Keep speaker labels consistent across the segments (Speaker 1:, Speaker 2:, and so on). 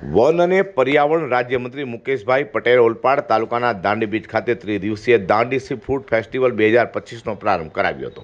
Speaker 1: One અને પર્યાવરણ રાજ્યમંત્રી મુકેશભાઈ પટેલ ઓલપાડ તાલુકાના દાંડી બીચ ખાતે ત્રિદિવસીય દાંડી સી ફૂડ ફેસ્ટિવલ 2025નો પ્રારંભ કરાવ્યો હતો।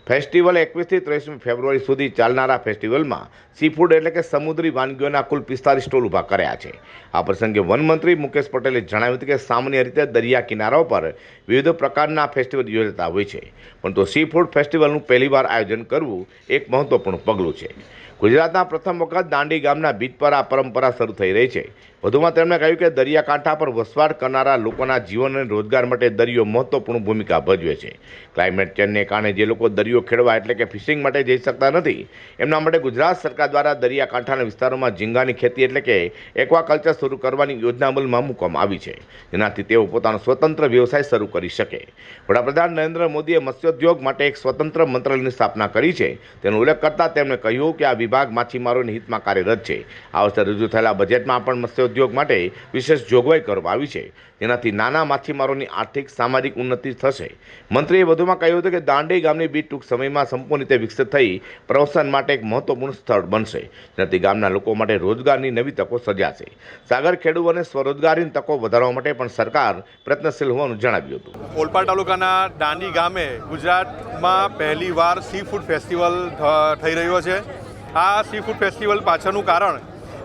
Speaker 1: ફેસ્ટિવલ 21થી 23 ફેબ્રુઆરી સુધી ચાલનારા ફેસ્ટિવલમાં સી ફૂડ એટલે કે સમુદ્રી વાનગીઓના કુલ 45 સ્ટોલ ઊભા કર્યા છે। આ પ્રસંગે વનમંત્રી મુકેશ પટેલે જણાવ્યું હતું કે સામાન્ય રીતે દરિયા કિનારાઓ પર વિવિધ પ્રકારના ફેસ્ટિવલ યોજાતા હોય છે, પરંતુ સી ફૂડ ફેસ્ટિવલનું પહેલીવાર આયોજન કરવું એક મહત્વપૂર્ણ પગલું છે। ગુજરાતના પ્રથમ વખત દાંડી ગામના બીચ પર આ પરંપરા શરૂ થઈ રહી છે। વધુમાં તેમણે કહ્યું કે દરિયાકાંઠા પર વસવાટ કરનારા લોકોના જીવન અને રોજગાર માટે દરિયો મહત્વપૂર્ણ ભૂમિકા ભજવે છે। ક્લાઇમેટ ચેન્જને કારણે જે લોકો દરિયો ખેડવા એટલે કે ફિશિંગ માટે જઈ શકતા નથી, એમના માટે ગુજરાત સરકાર દ્વારા દરિયાકાંઠાના વિસ્તારોમાં ઝીંગાની ખેતી એટલે કે એક્વાકલ્ચર શરૂ કરવાની યોજના અમલમાં મૂકવામાં આવી છે, જેનાથી તેઓ પોતાનો સ્વતંત્ર વ્યવસાય શરૂ કરી શકે। વડાપ્રધાન નરેન્દ્ર મોદીએ મત્સ્યોદ્યોગ માટે એક સ્વતંત્ર મંત્રાલયની સ્થાપના કરી છે, તેનો ઉલ્લેખ કરતા તેમણે કહ્યું કે આ વિભાગ માછીમારોના હિતમાં કાર્યરત છે। આ વર્ષે રજૂ થયેલા બજેટમાં પણ મત્સ્યોદ્યોગ માટે વિશેષ જોગવાઈ કરવામાં આવી છે, જેનાથી નાના માછીમારોની આર્થિક સામાજિક ઉન્નતિ થશે। મંત્રીએ વધુમાં કહ્યું હતું કે દાંડી ગામની બીચ ટૂંક સમયમાં સંપૂર્ણ રીતે વિકસિત થઈ પ્રવાસન માટે એક મહત્વપૂર્ણ સ્થળ બનશે, જેનાથી ગામના લોકો માટે રોજગારની નવી તકો સર્જાશે। સાગર ખેડૂતો અને સ્વરોજગારીની તકો વધારવા માટે પણ સરકાર પ્રયત્નશીલ હોવાનું જણાવ્યું હતું।
Speaker 2: ઓલપાડ તાલુકાના દાંડી ગામે ગુજરાતમાં પહેલીવાર સી ફૂડ ફેસ્ટિવલ થઈ રહ્યો છે। આ સી ફૂડ ફેસ્ટિવલ પાછળનું કારણ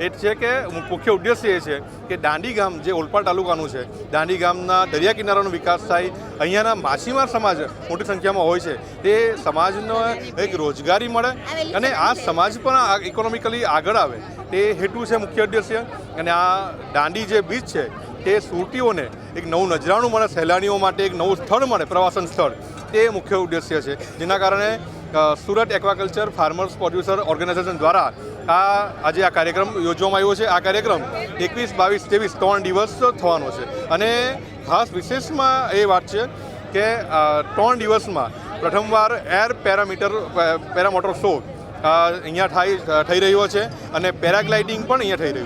Speaker 2: એ છે કે મુખ્ય ઉદ્દેશ્ય એ છે કે દાંડી ગામ જે ઓલપાડ તાલુકાનું છે, દાંડી ગામના દરિયા કિનારાનો વિકાસ થાય, અહીંયાના માછીમાર સમાજ મોટી સંખ્યામાં હોય છે, તે સમાજનો એક રોજગારી મળે અને આ સમાજ પણ ઇકોનોમિકલી આગળ આવે, તે હેતુ છે મુખ્ય ઉદ્દેશ્ય। અને આ દાંડી જે બીચ છે તે સુરતીઓને એક નવું નજરાણું મળે, સહેલાણીઓ માટે એક નવું સ્થળ મળે, પ્રવાસન સ્થળ, તે મુખ્ય ઉદ્દેશ્ય છે। જેના કારણે Surat aquaculture farmers producer organisation દ્વારા આજે આ કાર્યક્રમ યોજવામાં આવ્યો છે। આ કાર્યક્રમ 21, 22, 23 3 દિવસ થવાનો છે અને ખાસ વિશેષમાં એ વાત છે કે 3 દિવસમાં પ્રથમવાર એર પેરામોટર શો અહીંયા થઈ રહ્યો છે અને પેરાગ્લાઇડિંગ પણ અહીંયા થઈ રહ્યું છે।